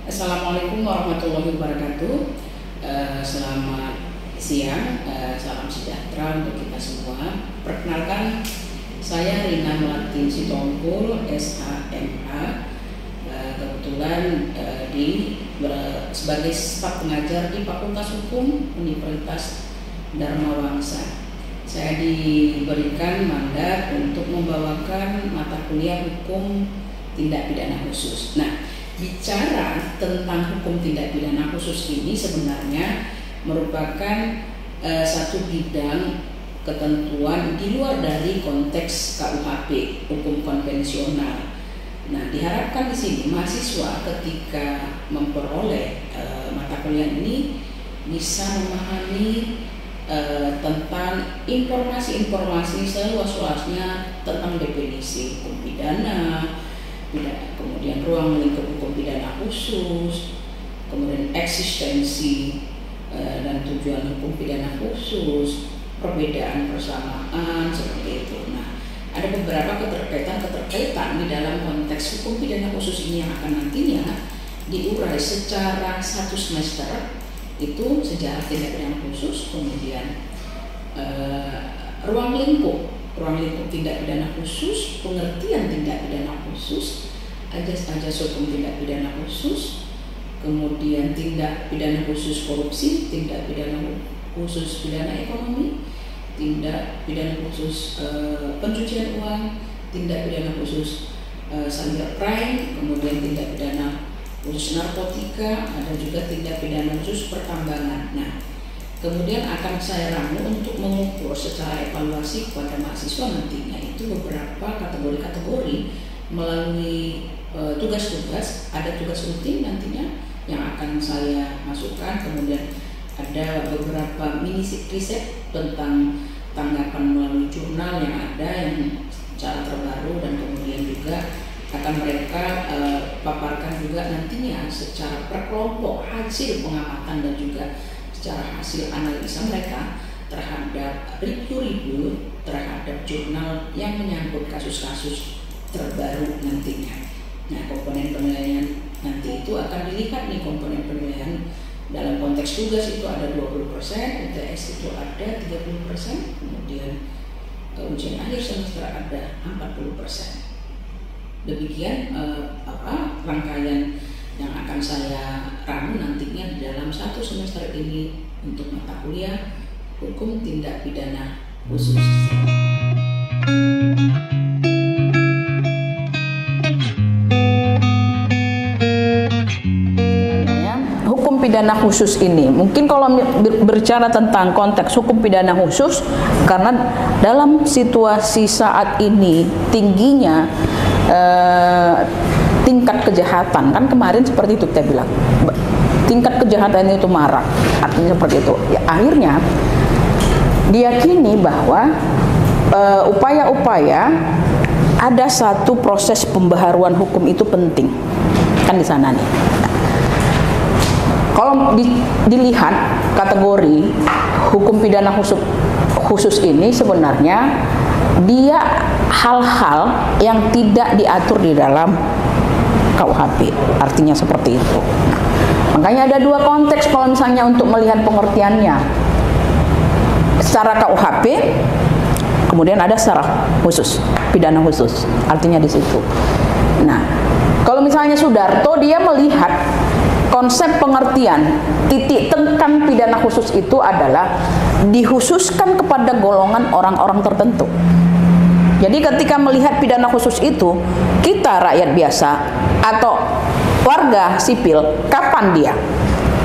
Assalamualaikum warahmatullahi wabarakatuh. Selamat siang, salam sejahtera untuk kita semua. Perkenalkan, saya Rina Melatin Sitompul, SHMA. Kebetulan sebagai staf pengajar di Fakultas Hukum Universitas Dharma Wangsa. Saya diberikan mandat untuk membawakan mata kuliah hukum tindak pidana khusus. Nah, bicara tentang hukum tindak pidana khusus ini sebenarnya merupakan satu bidang ketentuan di luar dari konteks KUHP, hukum konvensional. Nah, diharapkan di sini mahasiswa ketika memperoleh mata kuliah ini bisa memahami tentang informasi-informasi seluas-luasnya tentang definisi hukum pidana, kemudian ruang lingkup hukum pidana khusus, kemudian eksistensi dan tujuan hukum pidana khusus, perbedaan persamaan, seperti itu. Nah, ada beberapa keterkaitan di dalam konteks hukum pidana khusus ini yang akan nantinya diurai secara satu semester. Itu sejarah tindak pidana khusus, kemudian ruang lingkup tindak pidana khusus, pengertian tindak pidana khusus, ajas hukum tindak pidana khusus, kemudian tindak pidana khusus korupsi, tindak pidana khusus pidana ekonomi, tindak pidana khusus pencucian uang, tindak pidana khusus cybercrime, kemudian tindak pidana khusus narkotika, ada juga tindak pidana khusus pertambangan. Nah, kemudian akan saya ramu untuk mengukur secara evaluasi kepada mahasiswa nantinya itu beberapa kategori-kategori melalui tugas-tugas. Ada tugas rutin nantinya yang akan saya masukkan, kemudian ada beberapa mini riset tentang tanggapan melalui jurnal yang ada yang secara terbaru, dan kemudian juga akan mereka paparkan juga nantinya secara per kelompok hasil pengamatan dan juga secara hasil analisa mereka terhadap review terhadap jurnal yang menyangkut kasus-kasus terbaru nantinya. Nah, komponen penilaian nanti itu akan dilihat nih, komponen penilaian dalam konteks tugas itu ada 20%, UTS itu ada 30%, kemudian ujian akhir semester ada 40%. Demikian rangkaian yang akan saya ramu nantinya di dalam satu semester ini untuk mata kuliah hukum tindak pidana khusus. Hukum pidana khusus ini, mungkin kalau berbicara tentang konteks hukum pidana khusus, karena dalam situasi saat ini tingginya tingkat kejahatan, kan kemarin seperti itu kita bilang, tingkat kejahatan itu marak, artinya seperti itu. Ya, akhirnya diyakini bahwa upaya-upaya ada satu proses pembaharuan hukum itu penting, kan di sana nih. Kalau dilihat kategori hukum pidana khusus ini sebenarnya dia hal-hal yang tidak diatur di dalam KUHP, artinya seperti itu. Makanya ada dua konteks kalau misalnya untuk melihat pengertiannya, secara KUHP, kemudian ada secara khusus, pidana khusus, artinya di situ. Nah, kalau misalnya Sudarto dia melihat konsep pengertian titik tekan pidana khusus itu adalah dikhususkan kepada golongan orang-orang tertentu. Jadi ketika melihat pidana khusus itu, kita rakyat biasa atau warga sipil, kapan dia?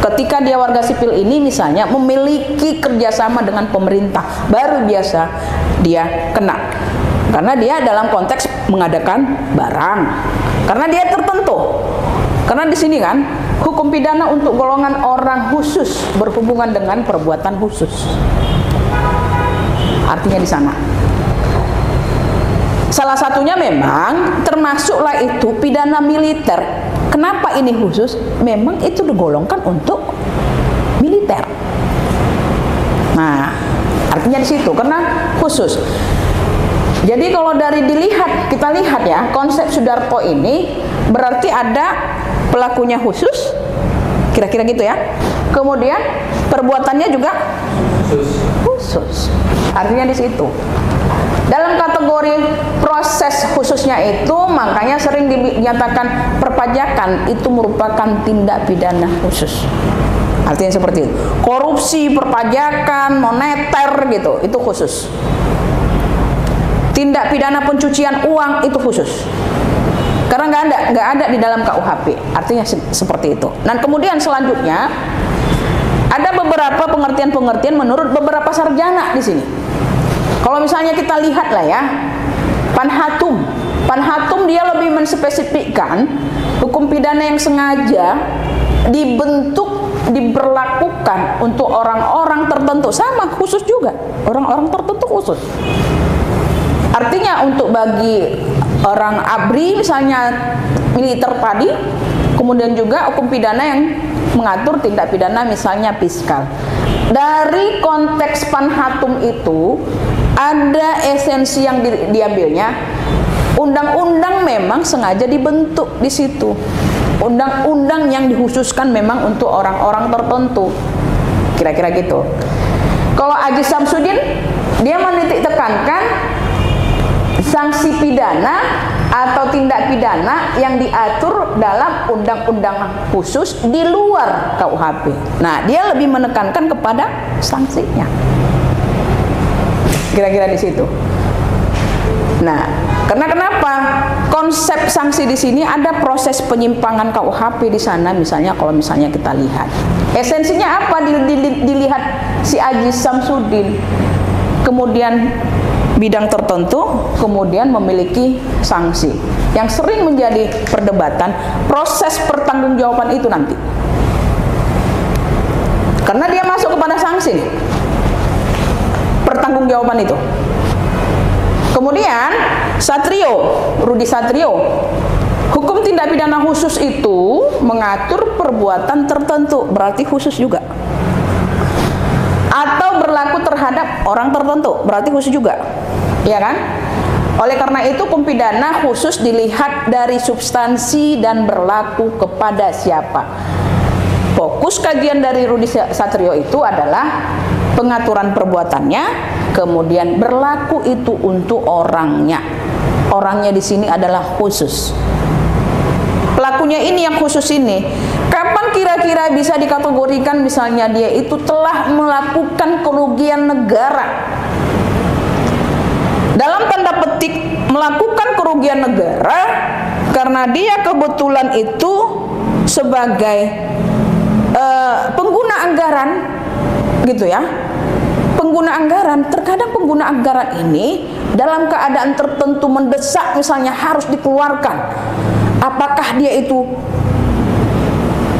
Ketika dia warga sipil ini misalnya memiliki kerjasama dengan pemerintah, baru biasa dia kena. Karena dia dalam konteks mengadakan barang. Karena dia tertentu. Karena di sini kan hukum pidana untuk golongan orang khusus berhubungan dengan perbuatan khusus. Artinya di sana. Salah satunya memang termasuklah itu pidana militer. Kenapa ini khusus? Memang itu digolongkan untuk militer. Nah, artinya di situ karena khusus. Jadi kalau dari kita lihat ya, konsep Sudarto ini berarti ada pelakunya khusus, kira-kira gitu ya. Kemudian perbuatannya juga khusus. Artinya di situ. Dalam kategori proses khususnya itu, makanya sering dinyatakan perpajakan itu merupakan tindak pidana khusus. Artinya seperti itu. Korupsi, perpajakan, moneter gitu, itu khusus. Tindak pidana pencucian uang itu khusus. Karena nggak ada di dalam KUHP. Artinya seperti itu. Dan kemudian selanjutnya ada beberapa pengertian-pengertian menurut beberapa sarjana di sini. Kalau misalnya kita lihat lah ya, Panhatum dia lebih menspesifikkan hukum pidana yang sengaja dibentuk, diberlakukan untuk orang-orang tertentu, sama khusus juga, orang-orang tertentu khusus. Artinya untuk bagi orang ABRI misalnya militer padi, kemudian juga hukum pidana yang mengatur tindak pidana misalnya fiskal. Dari konteks Panhatum itu ada esensi yang diambilnya. Undang-undang memang sengaja dibentuk di situ. Undang-undang yang dikhususkan memang untuk orang-orang tertentu. Kira-kira gitu. Kalau Aziz Samsudin dia menitik tekankan sanksi pidana atau tindak pidana yang diatur dalam undang-undang khusus di luar KUHP. Nah, dia lebih menekankan kepada sanksinya. Kira-kira di situ. Nah, karena kenapa? Konsep sanksi di sini ada proses penyimpangan KUHP di sana, misalnya kalau misalnya kita lihat. Esensinya apa dilihat si Aziz Samsudin. Kemudian bidang tertentu, kemudian memiliki sanksi. Yang sering menjadi perdebatan proses pertanggungjawaban itu nanti. Karena dia masuk kepada sanksi. Pertanggungjawaban itu. Kemudian Rudi Satrio, hukum tindak pidana khusus itu mengatur perbuatan tertentu, berarti khusus juga. Atau berlaku terhadap orang tertentu, berarti khusus juga. Ya kan? Oleh karena itu hukum pidana khusus dilihat dari substansi dan berlaku kepada siapa. Fokus kajian dari Rudi Satrio itu adalah pengaturan perbuatannya, kemudian berlaku itu untuk orangnya. Orangnya di sini adalah khusus. Pelakunya ini yang khusus ini, kapan kira-kira bisa dikategorikan misalnya dia itu telah melakukan kerugian negara? Dalam tanda petik melakukan kerugian negara karena dia kebetulan itu sebagai pengguna anggaran, gitu ya. Pengguna anggaran, terkadang pengguna anggaran ini dalam keadaan tertentu mendesak misalnya harus dikeluarkan. Apakah dia itu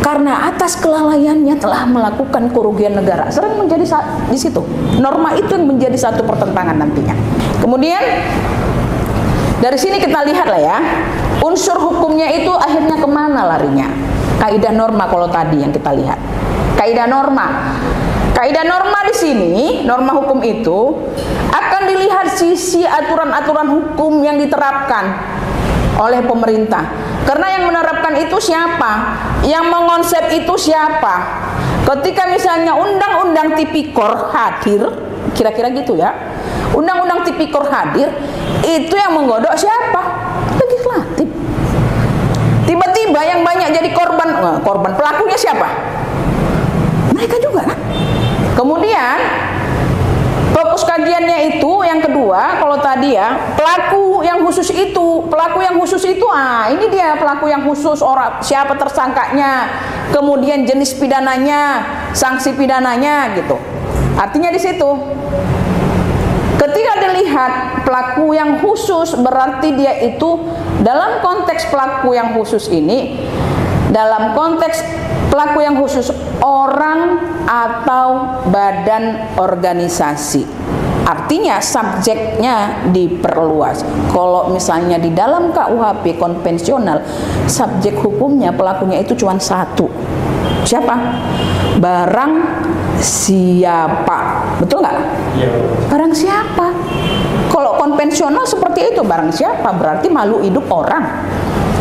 karena atas kelalaiannya telah melakukan kerugian negara? Sering menjadi di situ. Norma itu yang menjadi satu pertentangan nantinya. Kemudian dari sini kita lihat lah ya, unsur hukumnya itu akhirnya kemana larinya? Kaidah norma kalau tadi yang kita lihat. Kaidah norma. Kaidah norma di sini, norma hukum itu akan dilihat sisi aturan-aturan hukum yang diterapkan oleh pemerintah. Karena yang menerapkan itu siapa? Yang mengonsep itu siapa? Ketika misalnya undang-undang tipikor hadir, kira-kira gitu ya. Undang-undang tipikor hadir, itu yang menggodok siapa? Legislatif. Tiba-tiba yang banyak jadi korban pelakunya siapa? Mereka juga kan? Kemudian fokus kajiannya itu yang kedua, kalau tadi ya pelaku yang khusus itu, ini dia pelaku yang khusus, orang siapa tersangkanya, kemudian jenis pidananya, sanksi pidananya gitu. Artinya di situ. Ketika dilihat pelaku yang khusus, berarti dia itu dalam konteks pelaku yang khusus ini, dalam konteks pelaku yang khusus orang atau badan organisasi. Artinya subjeknya diperluas. Kalau misalnya di dalam KUHP konvensional, subjek hukumnya pelakunya itu cuma satu. Siapa? Barang siapa. Betul nggak? Ya. Barang siapa? Kalau konvensional seperti itu, barang siapa berarti makhluk hidup orang.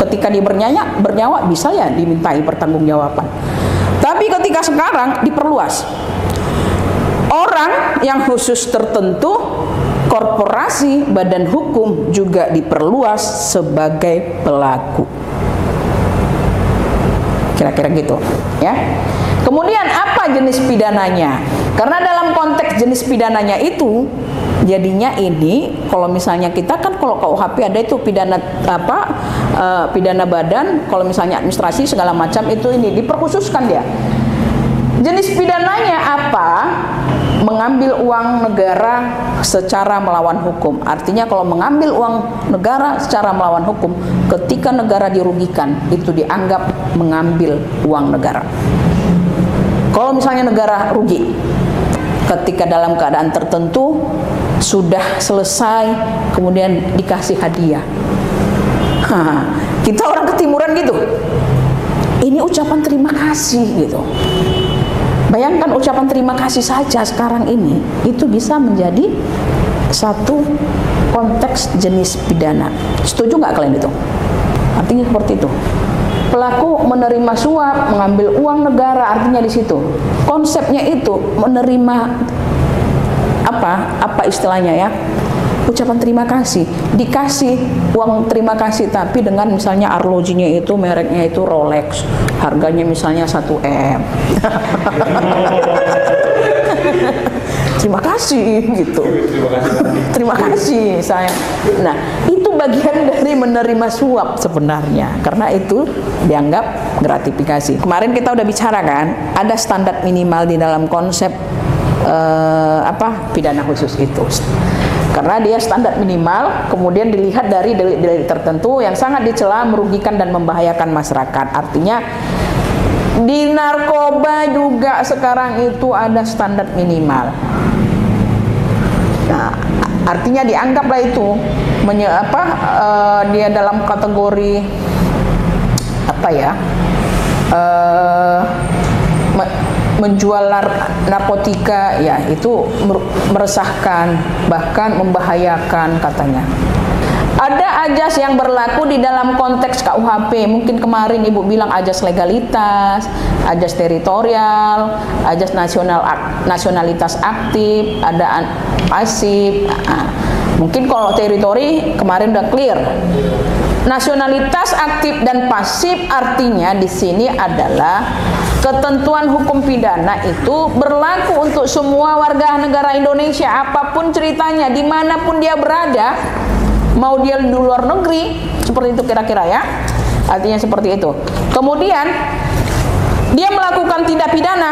ketika dia bernyawa bisa ya dimintai pertanggungjawaban. Tapi ketika sekarang diperluas, orang yang khusus tertentu, korporasi, badan hukum juga diperluas sebagai pelaku. Kira-kira gitu, ya. Kemudian apa jenis pidananya? Karena dalam konteks jenis pidananya itu, jadinya ini kalau misalnya kita kan kalau KUHP ada itu pidana pidana badan, kalau misalnya administrasi segala macam itu ini diperkhususkan dia. Jenis pidananya apa? Mengambil uang negara secara melawan hukum. Artinya kalau mengambil uang negara secara melawan hukum, ketika negara dirugikan, itu dianggap mengambil uang negara. Kalau misalnya negara rugi, ketika dalam keadaan tertentu sudah selesai, kemudian dikasih hadiah. Kita orang ketimuran gitu. Ini ucapan terima kasih gitu. Bayangkan ucapan terima kasih saja sekarang ini itu bisa menjadi satu konteks jenis pidana. Setuju nggak kalian itu? Artinya seperti itu. Pelaku menerima suap, mengambil uang negara, artinya di situ. Konsepnya itu menerima apa istilahnya ya? Ucapan terima kasih, dikasih uang terima kasih, tapi dengan misalnya arlojinya itu mereknya itu Rolex, harganya misalnya 1M. Terima kasih gitu. Terima kasih saya. Nah, itu bagian dari menerima suap sebenarnya, karena itu dianggap gratifikasi. Kemarin kita udah bicara kan, ada standar minimal di dalam konsep pidana khusus itu. Karena dia standar minimal, kemudian dilihat dari delik-delik tertentu yang sangat dicela, merugikan dan membahayakan masyarakat. Artinya di narkoba juga sekarang itu ada standar minimal. Nah, artinya dianggaplah itu dia dalam kategori menjual narkotika, ya itu meresahkan, bahkan membahayakan katanya. Ada ajas yang berlaku di dalam konteks KUHP. Mungkin kemarin Ibu bilang ajas legalitas, ajas teritorial, ajas nasionalitas aktif, ada pasif. Mungkin kalau teritori kemarin udah clear. Nasionalitas aktif dan pasif artinya di sini adalah ketentuan hukum pidana itu berlaku untuk semua warga negara Indonesia, apapun ceritanya, dimanapun dia berada, mau dia di luar negeri, seperti itu kira-kira ya. Artinya seperti itu. Kemudian dia melakukan tindak pidana.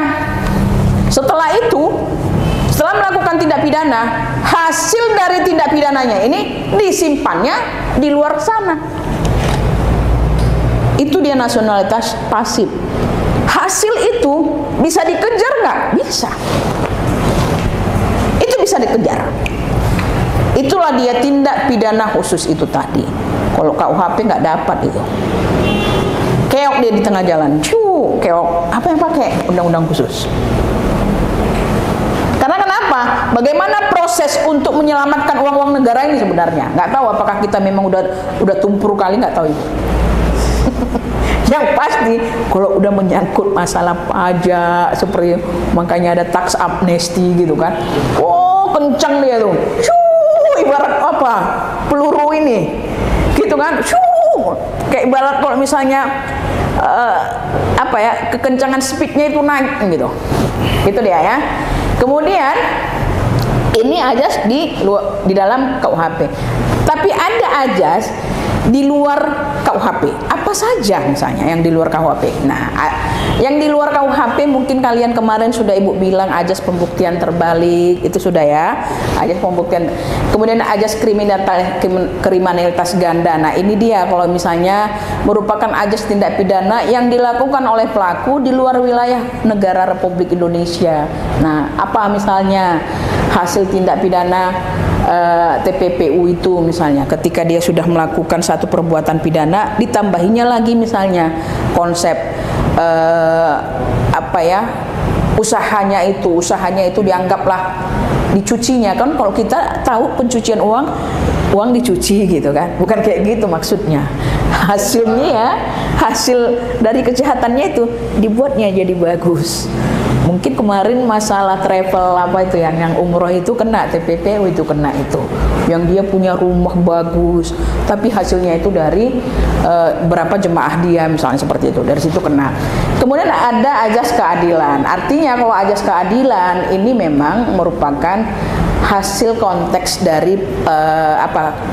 Setelah melakukan tindak pidana, hasil dari tindak pidananya ini disimpannya di luar sana. Itu dia nasionalitas pasif. Hasil itu bisa dikejar nggak? Bisa. Itu bisa dikejar. Itulah dia tindak pidana khusus itu tadi. Kalau KUHP nggak dapat itu. Keok dia di tengah jalan. Keok. Apa yang pakai? Undang-undang khusus. Karena kenapa? Bagaimana proses untuk menyelamatkan uang-uang negara ini sebenarnya? Nggak tahu apakah kita memang udah tumpur kali, nggak tahu itu. Yang pasti kalau udah menyangkut masalah pajak seperti makanya ada tax amnesty gitu kan. Oh, kencang dia tuh. Ibarat apa? Peluru ini. Gitu kan. Kayak ibarat kalau misalnya kekencangan speednya itu naik gitu. Itu dia ya. Kemudian ini ajas di dalam KUHP. Tapi ada ajas di luar KUHP. Apa saja misalnya yang di luar KUHP? Nah, yang di luar KUHP mungkin kalian kemarin sudah Ibu bilang ajas pembuktian terbalik, itu sudah ya. Ajas pembuktian. Kemudian ajas kriminalitas ganda. Nah, ini dia kalau misalnya merupakan ajas tindak pidana yang dilakukan oleh pelaku di luar wilayah negara Republik Indonesia. Nah, apa misalnya hasil tindak pidana TPPU itu misalnya ketika dia sudah melakukan satu perbuatan pidana, ditambahinya lagi misalnya konsep usahanya itu dianggaplah dicucinya kan. Kalau kita tahu pencucian uang dicuci gitu kan, bukan kayak gitu maksudnya. hasilnya ya, hasil dari kejahatannya itu dibuatnya jadi bagus. Mungkin kemarin masalah travel apa itu yang umroh itu kena TPPU, itu kena itu, yang dia punya rumah bagus tapi hasilnya itu dari berapa jemaah dia misalnya, seperti itu, dari situ kena. Kemudian ada ajas keadilan. Artinya kalau ajas keadilan ini memang merupakan hasil konteks dari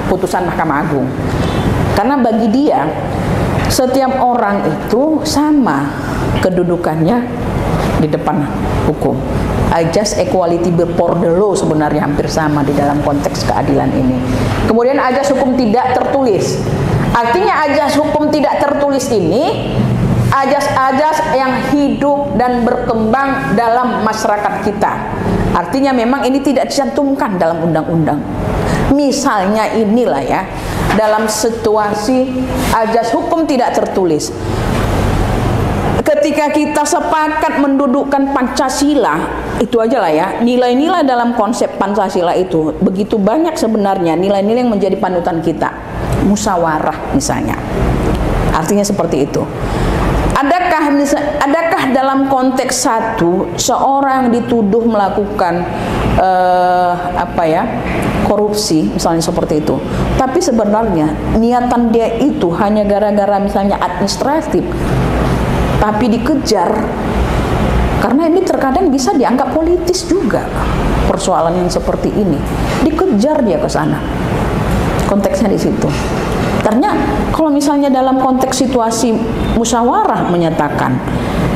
putusan Mahkamah Agung. Karena bagi dia setiap orang itu sama kedudukannya di depan hukum. Ajas equality before the law sebenarnya hampir sama di dalam konteks keadilan ini. Kemudian ajas hukum tidak tertulis. Artinya ajas hukum tidak tertulis ini ajas-ajas yang hidup dan berkembang dalam masyarakat kita. Artinya memang ini tidak dicantumkan dalam undang-undang. Misalnya inilah ya, dalam situasi ajas hukum tidak tertulis, ketika kita sepakat mendudukkan Pancasila, itu aja lah ya, nilai-nilai dalam konsep Pancasila itu begitu banyak sebenarnya nilai-nilai yang menjadi panutan kita. Musyawarah misalnya, artinya seperti itu. Adakah dalam konteks satu seorang dituduh melakukan korupsi misalnya seperti itu, tapi sebenarnya niatan dia itu hanya gara-gara misalnya administratif, tapi dikejar karena ini terkadang bisa dianggap politis juga persoalan yang seperti ini, dikejar dia ke sana, konteksnya di situ. Karena kalau misalnya dalam konteks situasi musyawarah menyatakan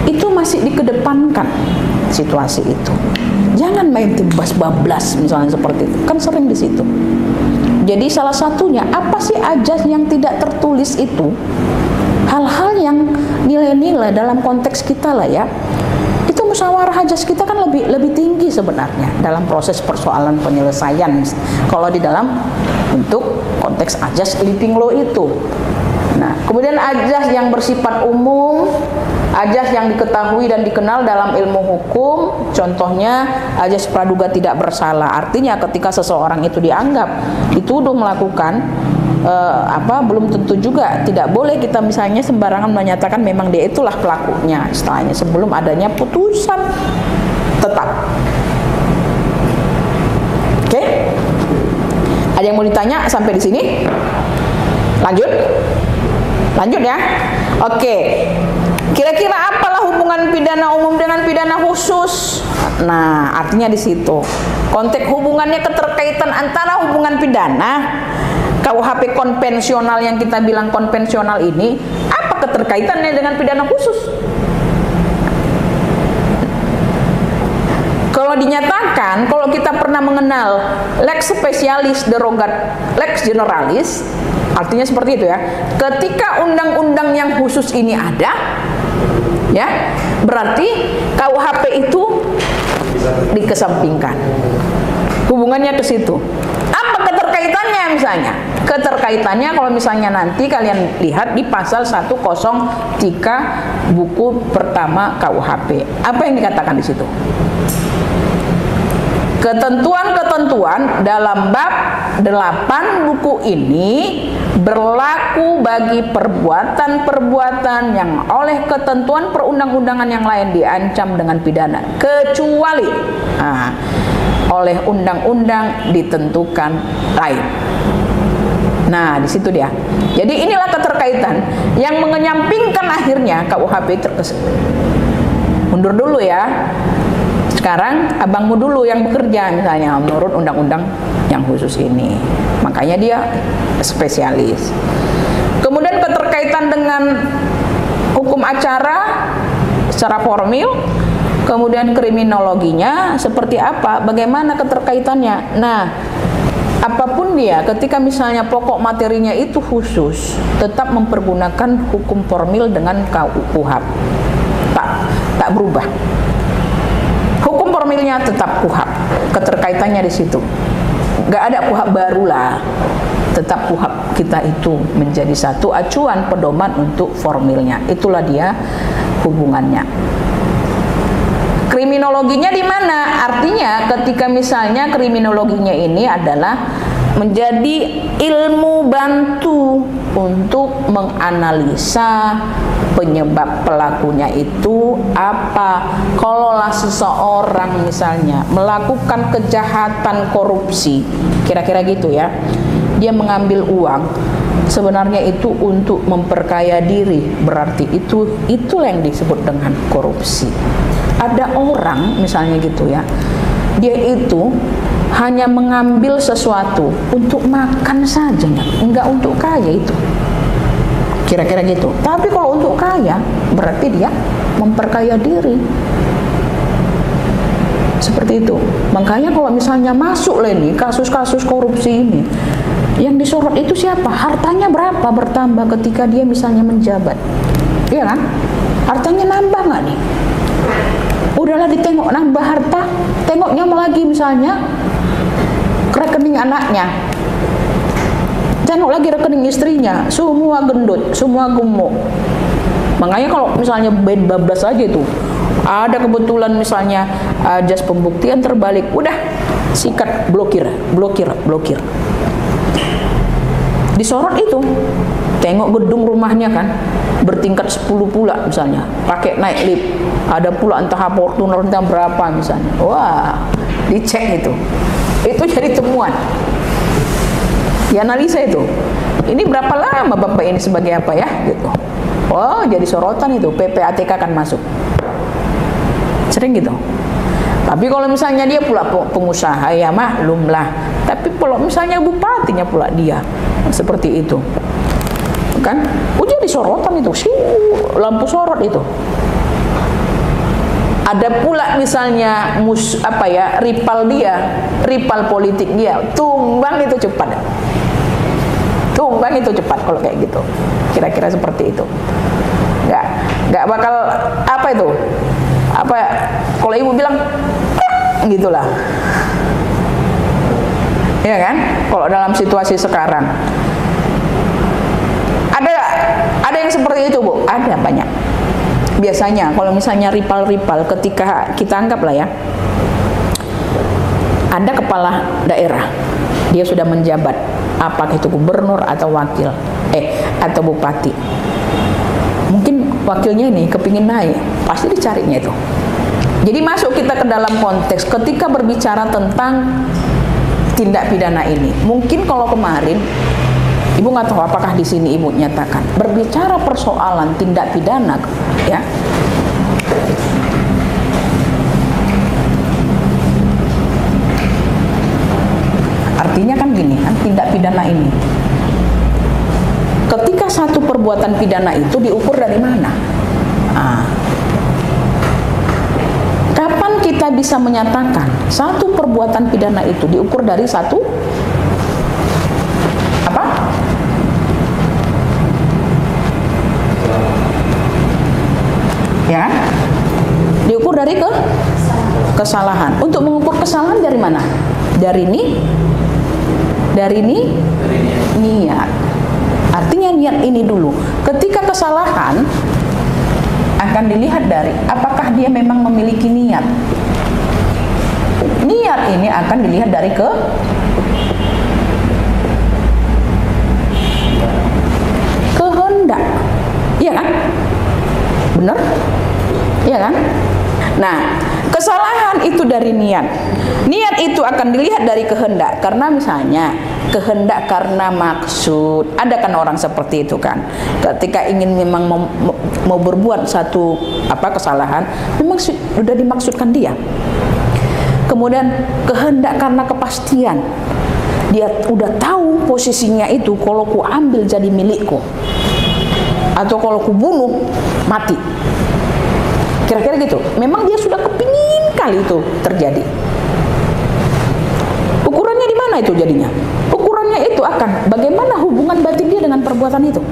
itu masih dikedepankan situasi itu, jangan main bablas misalnya seperti itu, kan sering di situ. Jadi salah satunya apa sih ajas yang tidak tertulis itu? Hal-hal yang nilai-nilai dalam konteks kita lah ya, itu musyawarah ajas kita kan lebih tinggi sebenarnya dalam proses persoalan penyelesaian kalau di dalam untuk konteks ajas living law itu. Nah, kemudian ajas yang bersifat umum, ajas yang diketahui dan dikenal dalam ilmu hukum, contohnya ajas praduga tidak bersalah. Artinya ketika seseorang itu dianggap dituduh melakukan belum tentu juga, tidak boleh kita misalnya sembarangan menyatakan memang dia itulah pelakunya istilahnya sebelum adanya putusan tetap. Oke? Ada yang mau ditanya sampai di sini? Lanjut ya. Oke. Kira-kira apalah hubungan pidana umum dengan pidana khusus? Nah, artinya di situ konteks hubungannya, keterkaitan antara hubungan pidana KUHP konvensional yang kita bilang konvensional ini, apa keterkaitannya dengan pidana khusus? Kalau dinyatakan, kalau kita pernah mengenal lex specialis derogat lex generalis, artinya seperti itu ya. Ketika undang-undang yang khusus ini ada, ya, berarti KUHP itu dikesampingkan. Hubungannya ke situ. Apa keterkaitannya misalnya? Keterkaitannya kalau misalnya nanti kalian lihat di pasal 103 buku pertama KUHP. Apa yang dikatakan di situ? Ketentuan-ketentuan dalam bab 8 buku ini berlaku bagi perbuatan-perbuatan yang oleh ketentuan perundang-undangan yang lain diancam dengan pidana, kecuali oleh undang-undang ditentukan lain. Nah, di situ dia. Jadi inilah keterkaitan yang menyampingkan akhirnya KUHP mundur dulu ya. Sekarang abangmu dulu yang bekerja misalnya menurut undang-undang yang khusus ini. Makanya dia spesialis. Kemudian keterkaitan dengan hukum acara secara formil, kemudian kriminologinya seperti apa, bagaimana keterkaitannya. Nah, apapun dia, ketika misalnya pokok materinya itu khusus, tetap mempergunakan hukum formil dengan KUHP. Tak berubah. Hukum formilnya tetap KUHP, keterkaitannya di situ. Gak ada KUHP baru lah, tetap KUHP kita itu menjadi satu acuan pedoman untuk formilnya. Itulah dia hubungannya. Kriminologinya di mana? Artinya ketika misalnya kriminologinya ini adalah menjadi ilmu bantu untuk menganalisa penyebab pelakunya itu apa. Kalaulah seseorang misalnya melakukan kejahatan korupsi, kira-kira gitu ya, dia mengambil uang, sebenarnya itu untuk memperkaya diri, berarti itulah yang disebut dengan korupsi. Ada orang misalnya gitu ya, dia itu hanya mengambil sesuatu untuk makan saja, enggak untuk kaya itu, kira-kira gitu. Tapi kalau untuk kaya, berarti dia memperkaya diri, seperti itu. Makanya kalau misalnya masuk lah ini kasus-kasus korupsi ini, yang disorot itu siapa? Hartanya berapa bertambah ketika dia misalnya menjabat, iya kan? Hartanya nambah nggak nih? Udahlah ditengok nambah harta, tengoknya lagi misalnya rekening anaknya, tengok lagi rekening istrinya, semua gendut, semua gemuk. Makanya kalau misalnya main bablas aja itu, ada kebetulan misalnya jas pembuktian terbalik, udah sikat, blokir. Disorot itu, tengok gedung rumahnya kan, bertingkat 10 pula misalnya, pakai naik lift, ada pula entah Fortuner entah berapa misalnya, wah dicek itu jadi temuan, dianalisa itu, ini berapa lama bapak ini sebagai apa ya gitu, oh jadi sorotan itu, PPATK akan masuk, sering gitu. Tapi kalau misalnya dia pula pengusaha, ya maklum lah. Tapi kalau misalnya bupatinya pula dia seperti itu, kan? Jadi sorotan itu, lampu sorot itu. Ada pula misalnya rival politik dia, tumbang itu cepat. Tumbang itu cepat kalau kayak gitu. Kira-kira seperti itu. Nggak bakal apa itu? Apa kalau ibu bilang gitulah, ya kan? Kalau dalam situasi sekarang ada yang seperti itu, Bu, ada banyak. Biasanya kalau misalnya rival ketika kita anggaplah ya, ada kepala daerah, dia sudah menjabat, apakah itu gubernur atau wakil atau bupati, mungkin wakilnya ini kepingin naik, pasti dicarinya itu. Jadi masuk kita ke dalam konteks ketika berbicara tentang tindak pidana ini. Mungkin kalau kemarin ibu nggak tahu apakah di sini ibu nyatakan berbicara persoalan tindak pidana, ya. Artinya kan gini kan, tindak pidana ini, ketika satu perbuatan pidana itu diukur dari mana? Kapan kita bisa menyatakan satu perbuatan pidana itu diukur dari satu apa? Ya, diukur dari kesalahan. Untuk mengukur kesalahan dari mana? Dari niat. Artinya niat ini dulu. Ketika kesalahan akan dilihat dari apakah dia memang memiliki niat. Niat ini akan dilihat dari kehendak. Iya kan? Benar? Iya kan? Nah, kesalahan itu dari niat. Niat itu akan dilihat dari kehendak. Karena misalnya kehendak karena maksud. Ada kan orang seperti itu kan. Ketika ingin memang mau berbuat satu kesalahan, memang sudah dimaksudkan dia. Kemudian kehendak karena kepastian. Dia udah tahu posisinya itu, kalau ku ambil jadi milikku, atau kalau ku bunuh mati. Kira-kira gitu. Memang dia sudah kepingin kali itu terjadi. Ukurannya di mana itu jadinya? Ukurannya itu akan bagaimana hubungan batin dia dengan perbuatan itu.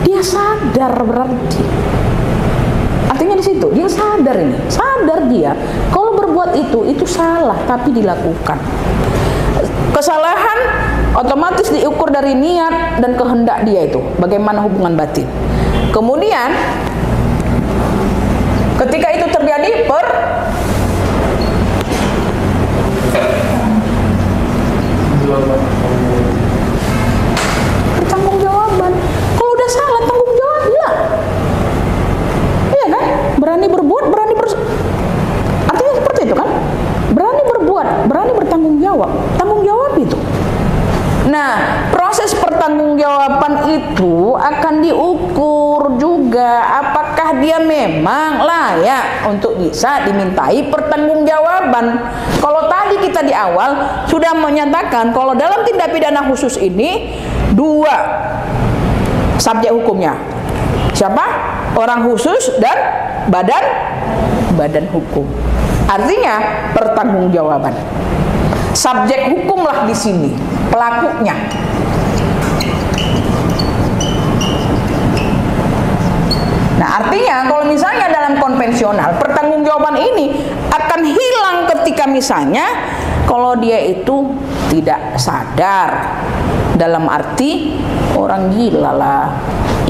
Dia sadar berarti. Artinya di situ dia sadar ini, sadar dia kalau berbuat itu salah tapi dilakukan. Kesalahan otomatis diukur dari niat dan kehendak dia itu, bagaimana hubungan batin. Kemudian ketika itu terjadi itu akan diukur juga apakah dia memang layak untuk bisa dimintai pertanggungjawaban. Kalau tadi kita di awal sudah menyatakan kalau dalam tindak pidana khusus ini dua subjek hukumnya. Siapa? Orang khusus dan badan hukum. Artinya pertanggungjawaban. Subjek hukumlah di sini, pelakunya. Nah, artinya kalau misalnya dalam konvensional, pertanggungjawaban ini akan hilang ketika misalnya kalau dia itu tidak sadar, dalam arti orang gila lah,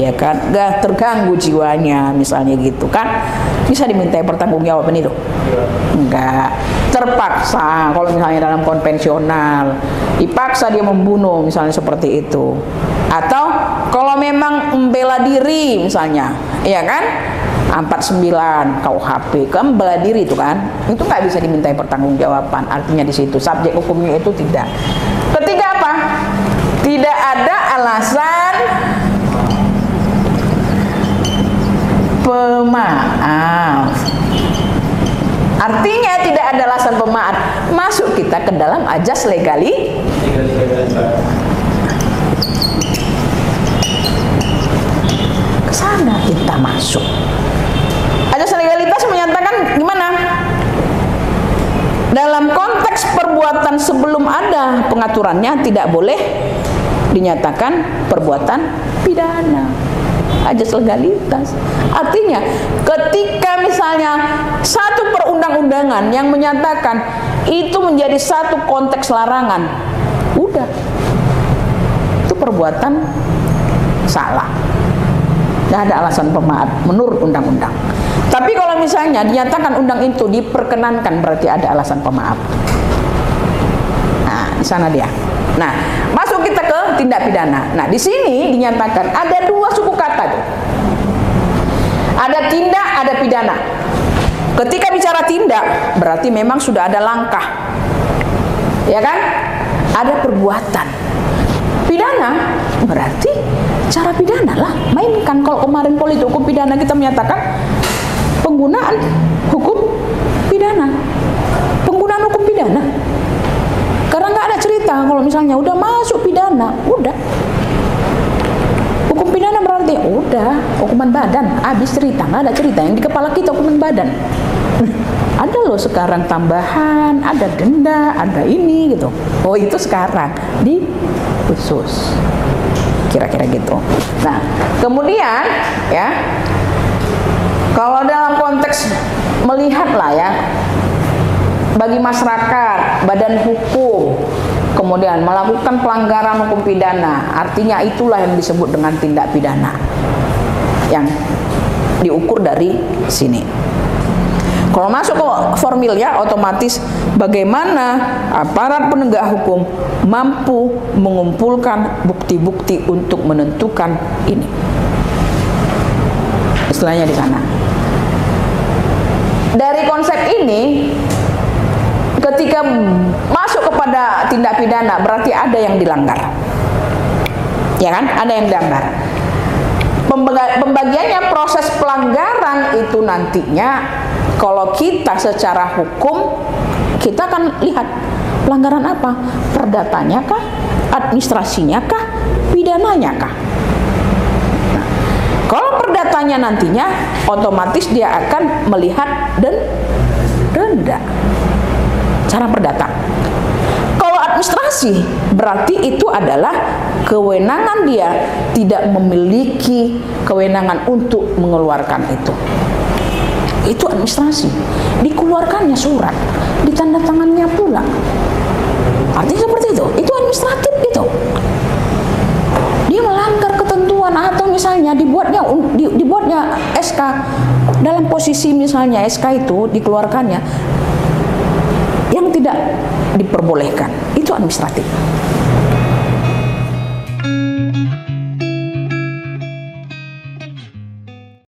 ya kan, gak terganggu jiwanya misalnya gitu kan, bisa dimintai pertanggungjawaban itu? Enggak. Terpaksa kalau misalnya dalam konvensional dipaksa dia membunuh misalnya seperti itu, atau kalau memang membela diri misalnya, ya kan, 49 KUHP kan bela diri itu kan, itu nggak bisa dimintai pertanggungjawaban. Artinya di situ subjek hukumnya itu tidak. Ketiga apa? Tidak ada alasan pemaaf. Artinya tidak ada alasan pemaaf. Masuk kita ke dalam ajas legali. Ke sana kita masuk. Ajas legalitas menyatakan gimana? Dalam konteks perbuatan sebelum ada pengaturannya tidak boleh dinyatakan perbuatan pidana. Ajas legalitas. Artinya ketika misalnya satu perundang-undangan yang menyatakan itu menjadi satu konteks larangan, udah, itu perbuatan salah. Tidak ada alasan pemaaf menurut undang-undang. Tapi kalau misalnya dinyatakan undang itu diperkenankan, berarti ada alasan pemaaf. Nah, di sana dia. Nah, masuk kita ke tindak pidana. Nah, di sini dinyatakan ada dua suku kata tuh. Ada tindak, ada pidana. Ketika bicara tindak, berarti memang sudah ada langkah. Ya kan? Ada perbuatan. Pidana berarti cara pidana lah. Mainkan kalau kemarin politik hukum pidana kita menyatakan penggunaan hukum pidana. Penggunaan hukum pidana. Karena nggak ada cerita kalau misalnya udah masuk pidana, udah. Hukum pidana berarti udah hukuman badan, habis cerita, nggak ada cerita yang di kepala kita hukuman badan. Ada loh sekarang tambahan, ada denda, ada ini gitu. Oh itu sekarang di khusus, kira-kira gitu. Nah kemudian ya, kalau dalam konteks melihat lah ya, bagi masyarakat, badan hukum, kemudian melakukan pelanggaran hukum pidana, artinya itulah yang disebut dengan tindak pidana yang diukur dari sini. Kalau masuk ke formil ya, otomatis bagaimana aparat penegak hukum mampu mengumpulkan bukti-bukti untuk menentukan ini. Istilahnya di sana. Dari konsep ini, ketika masuk kepada tindak pidana berarti ada yang dilanggar, ya kan? Ada yang dilanggar. Pembagiannya proses pelanggaran itu nantinya kalau kita secara hukum kita akan lihat pelanggaran apa, perdatanya kah, administrasinya kah, pidananya kah. Nah, kalau perdatanya nantinya otomatis dia akan melihat denda. Cara perdata. Kalau administrasi berarti itu adalah kewenangan dia, tidak memiliki kewenangan untuk mengeluarkan itu. Itu administrasi. Dikeluarkannya surat, ditandatangannya pula. Artinya seperti itu. Itu administratif itu. Dia melanggar ketentuan atau misalnya dibuatnya SK dalam posisi misalnya SK itu dikeluarkannya yang tidak diperbolehkan, itu administratif.